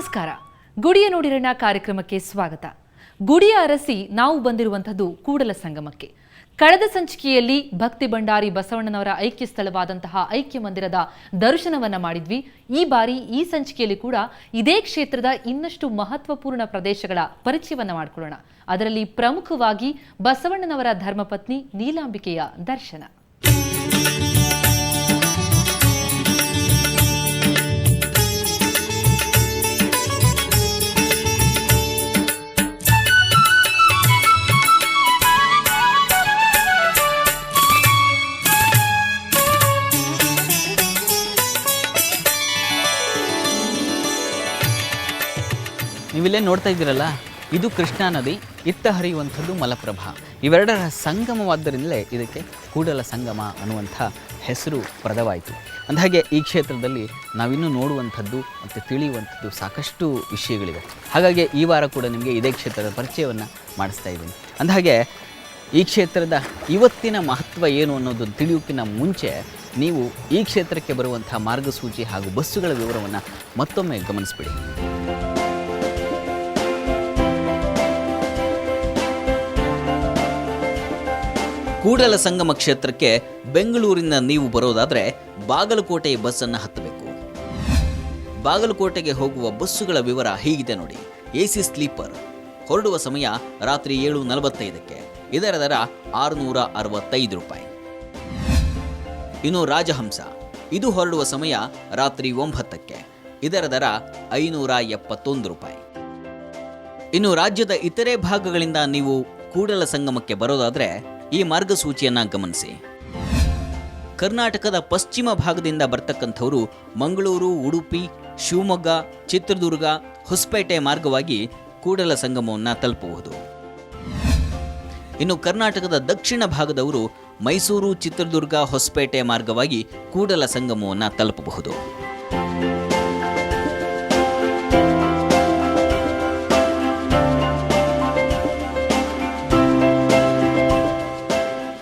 ನಮಸ್ಕಾರ. ಗುಡಿಯ ನೋಡಿರಣ್ಣ ಕಾರ್ಯಕ್ರಮಕ್ಕೆ ಸ್ವಾಗತ. ಗುಡಿಯ ಅರಸಿ ನಾವು ಬಂದಿರುವಂತದ್ದು ಕೂಡಲ ಸಂಗಮಕ್ಕೆ. ಕಳೆದ ಸಂಚಿಕೆಯಲ್ಲಿ ಭಕ್ತಿ ಭಂಡಾರಿ ಬಸವಣ್ಣನವರ ಐಕ್ಯ ಸ್ಥಳವಾದಂತಹ ಐಕ್ಯ ಮಂದಿರದ ದರ್ಶನವನ್ನ ಮಾಡಿದ್ವಿ. ಈ ಬಾರಿ ಈ ಸಂಚಿಕೆಯಲ್ಲಿ ಕೂಡ ಇದೇ ಕ್ಷೇತ್ರದ ಇನ್ನಷ್ಟು ಮಹತ್ವಪೂರ್ಣ ಪ್ರದೇಶಗಳ ಪರಿಚಯವನ್ನ ಮಾಡಿಕೊಳ್ಳೋಣ. ಅದರಲ್ಲಿ ಪ್ರಮುಖವಾಗಿ ಬಸವಣ್ಣನವರ ಧರ್ಮಪತ್ನಿ ನೀಲಾಂಬಿಕೆಯ ದರ್ಶನ. ನೀವಿಲ್ಲೇ ನೋಡ್ತಾ ಇದ್ದೀರಲ್ಲ, ಇದು ಕೃಷ್ಣಾ ನದಿ, ಇತ್ತ ಹರಿಯುವಂಥದ್ದು ಮಲಪ್ರಭಾ. ಇವೆರಡರ ಸಂಗಮವಾದ್ದರಿಂದಲೇ ಇದಕ್ಕೆ ಕೂಡಲ ಸಂಗಮ ಅನ್ನುವಂಥ ಹೆಸರು ಪಡೆದವಾಯಿತು. ಅಂದಹಾಗೆ ಈ ಕ್ಷೇತ್ರದಲ್ಲಿ ನಾವಿನ್ನೂ ನೋಡುವಂಥದ್ದು ಮತ್ತು ತಿಳಿಯುವಂಥದ್ದು ಸಾಕಷ್ಟು ವಿಷಯಗಳಿವೆ. ಹಾಗಾಗಿ ಈ ವಾರ ಕೂಡ ನಿಮಗೆ ಇದೇ ಕ್ಷೇತ್ರದ ಪರಿಚಯವನ್ನು ಮಾಡಿಸ್ತಾ ಇದ್ದೀನಿ. ಅಂದಹಾಗೆ ಈ ಕ್ಷೇತ್ರದ ಇವತ್ತಿನ ಮಹತ್ವ ಏನು ಅನ್ನೋದನ್ನು ತಿಳಿಯೋಕ್ಕಿಂತ ಮುಂಚೆ ನೀವು ಈ ಕ್ಷೇತ್ರಕ್ಕೆ ಬರುವಂಥ ಮಾರ್ಗಸೂಚಿ ಹಾಗೂ ಬಸ್ಸುಗಳ ವಿವರವನ್ನು ಮತ್ತೊಮ್ಮೆ ಗಮನಿಸ್ಬಿಡಿ. ಕೂಡಲ ಸಂಗಮ ಕ್ಷೇತ್ರಕ್ಕೆ ಬೆಂಗಳೂರಿನ ನೀವು ಬರೋದಾದರೆ ಬಾಗಲಕೋಟೆ ಬಸ್ಸನ್ನು ಹತ್ತಬೇಕು. ಬಾಗಲಕೋಟೆಗೆ ಹೋಗುವ ಬಸ್ಸುಗಳ ವಿವರ ಹೀಗಿದೆ ನೋಡಿ. AC ಸ್ಲೀಪರ್ ಹೊರಡುವ ಸಮಯ ರಾತ್ರಿ 7:45. ಇದರ ದರ 665 ರೂಪಾಯಿ. ಇನ್ನು ರಾಜಹಂಸ ಇದು ಹೊರಡುವ ಸಮಯ ರಾತ್ರಿ 9:00. ಇದರ ದರ 571 ರೂಪಾಯಿ. ಇನ್ನು ರಾಜ್ಯದ ಇತರೆ ಭಾಗಗಳಿಂದ ನೀವು ಕೂಡಲ ಸಂಗಮಕ್ಕೆ ಬರೋದಾದರೆ ಈ ಮಾರ್ಗಸೂಚಿಯನ್ನು ಗಮನಿಸಿ. ಕರ್ನಾಟಕದ ಪಶ್ಚಿಮ ಭಾಗದಿಂದ ಬರ್ತಕ್ಕಂಥವರು ಮಂಗಳೂರು, ಉಡುಪಿ, ಶಿವಮೊಗ್ಗ, ಚಿತ್ರದುರ್ಗ, ಹೊಸಪೇಟೆ ಮಾರ್ಗವಾಗಿ ಕೂಡಲ ಸಂಗಮವನ್ನು ತಲುಪಬಹುದು. ಇನ್ನು ಕರ್ನಾಟಕದ ದಕ್ಷಿಣ ಭಾಗದವರು ಮೈಸೂರು, ಚಿತ್ರದುರ್ಗ, ಹೊಸಪೇಟೆ ಮಾರ್ಗವಾಗಿ ಕೂಡಲ ಸಂಗಮವನ್ನು ತಲುಪಬಹುದು.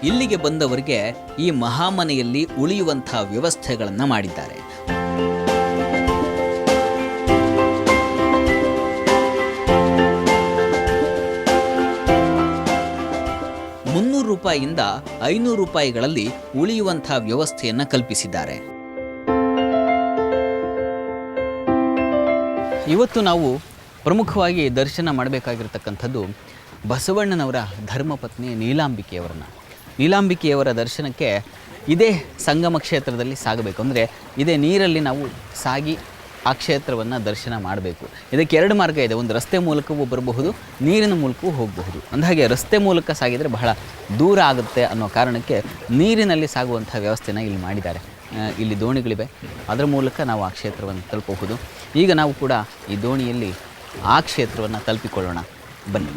ಇಲ್ಲಿಗೆ ಬಂದವರಿಗೆ ಈ ಮಹಾಮನೆಯಲ್ಲಿ ಉಳಿಯುವಂಥ ವ್ಯವಸ್ಥೆಗಳನ್ನು ಮಾಡಿದ್ದಾರೆ. 300 ರೂಪಾಯಿಯಿಂದ 500 ರೂಪಾಯಿಗಳಲ್ಲಿ ಉಳಿಯುವಂಥ ವ್ಯವಸ್ಥೆಯನ್ನು ಕಲ್ಪಿಸಿದ್ದಾರೆ. ಇವತ್ತು ನಾವು ಪ್ರಮುಖವಾಗಿ ದರ್ಶನ ಮಾಡಬೇಕಾಗಿರ್ತಕ್ಕಂಥದ್ದು ಬಸವಣ್ಣನವರ ಧರ್ಮಪತ್ನಿ ನೀಲಾಂಬಿಕೆಯವರನ್ನು. ನೀಲಾಂಬಿಕೆಯವರ ದರ್ಶನಕ್ಕೆ ಇದೇ ಸಂಗಮ ಕ್ಷೇತ್ರದಲ್ಲಿ ಸಾಗಬೇಕು. ಅಂದರೆ ಇದೇ ನೀರಲ್ಲಿ ನಾವು ಸಾಗಿ ಆ ಕ್ಷೇತ್ರವನ್ನು ದರ್ಶನ ಮಾಡಬೇಕು. ಇದಕ್ಕೆ 2 ಮಾರ್ಗ ಇದೆ. ಒಂದು ರಸ್ತೆ ಮೂಲಕವೂ ಬರಬಹುದು, ನೀರಿನ ಮೂಲಕವೂ ಹೋಗಬಹುದು. ಅಂದಹಾಗೆ ರಸ್ತೆ ಮೂಲಕ ಸಾಗಿದರೆ ಬಹಳ ದೂರ ಆಗುತ್ತೆ ಅನ್ನೋ ಕಾರಣಕ್ಕೆ ನೀರಿನಲ್ಲಿ ಸಾಗುವಂಥ ವ್ಯವಸ್ಥೆನ ಇಲ್ಲಿ ಮಾಡಿದ್ದಾರೆ. ಇಲ್ಲಿ ದೋಣಿಗಳಿವೆ, ಅದರ ಮೂಲಕ ನಾವು ಆ ಕ್ಷೇತ್ರವನ್ನು ತಲುಪಬಹುದು. ಈಗ ನಾವು ಕೂಡ ಈ ದೋಣಿಯಲ್ಲಿ ಆ ಕ್ಷೇತ್ರವನ್ನು ತಲುಪಿಕೊಳ್ಳೋಣ, ಬನ್ನಿ.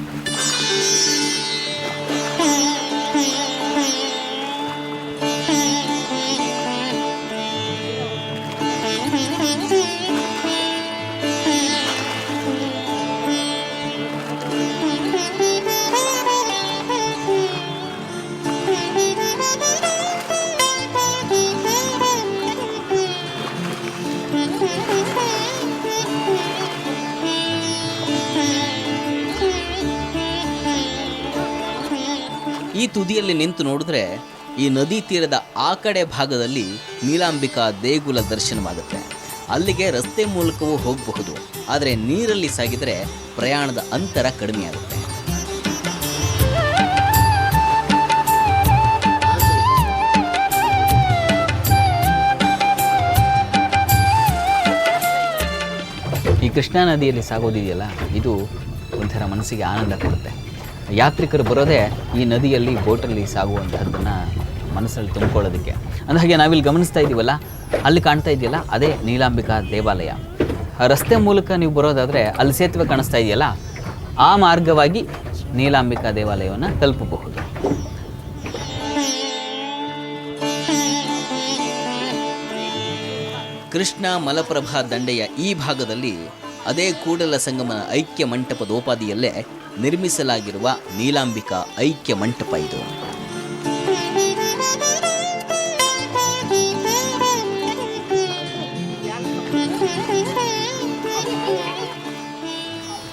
ಈ ತುದಿಯಲ್ಲಿ ನಿಂತು ನೋಡಿದ್ರೆ ಈ ನದಿ ತೀರದ ಆ ಕಡೆ ಭಾಗದಲ್ಲಿ ನೀಲಾಂಬಿಕಾ ದೇಗುಲ ದರ್ಶನವಾಗುತ್ತೆ. ಅಲ್ಲಿಗೆ ರಸ್ತೆ ಮೂಲಕವೂ ಹೋಗಬಹುದು, ಆದರೆ ನೀರಲ್ಲಿ ಸಾಗಿದರೆ ಪ್ರಯಾಣದ ಅಂತರ ಕಡಿಮೆಯಾಗುತ್ತೆ. ಈ ಕೃಷ್ಣಾ ನದಿಯಲ್ಲಿ ಸಾಗೋದಿದೆಯಲ್ಲ, ಇದು ಒಂಥರ ಮನಸ್ಸಿಗೆ ಆನಂದ ಕೊಡುತ್ತೆ. ಯಾತ್ರಿಕರು ಬರೋದೇ ಈ ನದಿಯಲ್ಲಿ ಬೋಟಲ್ಲಿ ಸಾಗುವಂಥದ್ದನ್ನು ಮನಸ್ಸಲ್ಲಿ ತುಂಬಿಕೊಳ್ಳೋದಕ್ಕೆ. ಅಂದಹಾಗೆ ನಾವಿಲ್ಲಿ ಗಮನಿಸ್ತಾ ಇದ್ದೀವಲ್ಲ, ಅಲ್ಲಿ ಕಾಣ್ತಾ ಇದೆಯಲ್ಲ, ಅದೇ ನೀಲಾಂಬಿಕಾ ದೇವಾಲಯ. ರಸ್ತೆ ಮೂಲಕ ನೀವು ಬರೋದಾದರೆ ಅಲ್ಲಿ ಸೇತುವೆ ಕಾಣಿಸ್ತಾ ಇದೆಯಲ್ಲ, ಆ ಮಾರ್ಗವಾಗಿ ನೀಲಾಂಬಿಕಾ ದೇವಾಲಯವನ್ನು ತಲುಪಬಹುದು. ಕೃಷ್ಣ ಮಲಪ್ರಭಾ ದಂಡೆಯ ಈ ಭಾಗದಲ್ಲಿ ಅದೇ ಕೂಡಲ ಸಂಗಮನ ಐಕ್ಯ ಮಂಟಪದೋಪಾದಿಯಲ್ಲೇ ನಿರ್ಮಿಸಲಾಗಿರುವ ನೀಲಾಂಬಿಕಾ ಐಕ್ಯ ಮಂಟಪ ಇದು.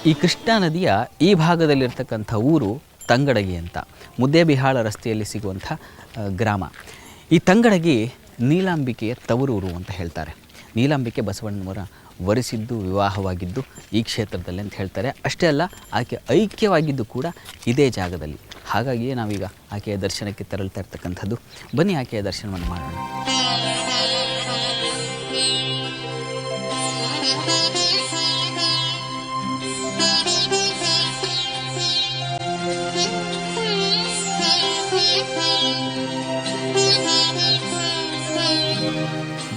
ಈ ಕೃಷ್ಣಾ ನದಿಯ ಈ ಭಾಗದಲ್ಲಿರ್ತಕ್ಕಂಥ ಊರು ತಂಗಡಗಿ ಅಂತ, ಮುದ್ದೇಬಿಹಾಳ ರಸ್ತೆಯಲ್ಲಿ ಸಿಗುವಂಥ ಗ್ರಾಮ. ಈ ತಂಗಡಗಿ ನೀಲಾಂಬಿಕೆಯ ತವರೂರು ಅಂತ ಹೇಳ್ತಾರೆ. ನೀಲಾಂಬಿಕೆ ಬಸವಣ್ಣನವರ ವರಿಸಿದ್ದು, ವಿವಾಹವಾಗಿದ್ದು ಈ ಕ್ಷೇತ್ರದಲ್ಲಿ ಅಂತ ಹೇಳ್ತಾರೆ. ಅಷ್ಟೇ ಅಲ್ಲ, ಆಕೆ ಐಕ್ಯವಾಗಿದ್ದು ಕೂಡ ಇದೇ ಜಾಗದಲ್ಲಿ. ಹಾಗಾಗಿಯೇ ನಾವೀಗ ಆಕೆಯ ದರ್ಶನಕ್ಕೆ ತೆರಳ್ತಾ ಇರ್ತಕ್ಕಂಥದ್ದು. ಬನ್ನಿ ಆಕೆಯ ದರ್ಶನವನ್ನು ಮಾಡೋಣ.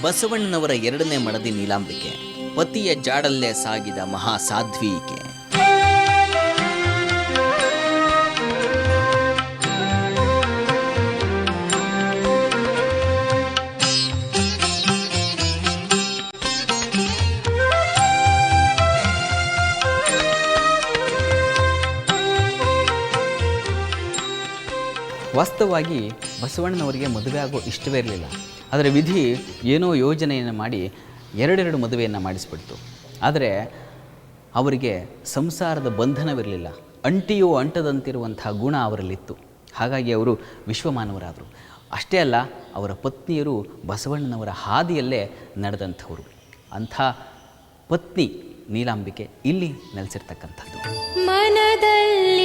ಬಸವಣ್ಣನವರ ಎರಡನೇ ಮಡದಿ ನೀಲಾಂಬಿಕೆ ಪತಿಯ ಜಾಡಲ್ಲೇ ಸಾಗಿದ ಮಹಾಸಾಧ್ವಿ ಈಕೆ. ವಾಸ್ತವವಾಗಿ ಬಸವಣ್ಣನವರಿಗೆ ಮದುವೆ ಆಗೋ ಇಷ್ಟವೇ ಇರಲಿಲ್ಲ. ಆದರೆ ವಿಧಿ ಏನೋ ಯೋಜನೆಯನ್ನು ಮಾಡಿ ಎರಡೆರಡು ಮದುವೆಯನ್ನು ಮಾಡಿಸ್ಬಿಡ್ತು. ಆದರೆ ಅವರಿಗೆ ಸಂಸಾರದ ಬಂಧನವಿರಲಿಲ್ಲ. ಅಂಟಿಯೋ ಅಂಟದಂತಿರುವಂಥ ಗುಣ ಅವರಲ್ಲಿತ್ತು. ಹಾಗಾಗಿ ಅವರು ವಿಶ್ವಮಾನವರಾದರು. ಅಷ್ಟೇ ಅಲ್ಲ, ಅವರ ಪತ್ನಿಯರು ಬಸವಣ್ಣನವರ ಹಾದಿಯಲ್ಲೇ ನಡೆದಂಥವರು. ಅಂಥ ಪತ್ನಿ ನೀಲಾಂಬಿಕೆ ಇಲ್ಲಿ ನೆಲೆಸಿರ್ತಕ್ಕಂಥದ್ದು. ಮನದಲ್ಲಿ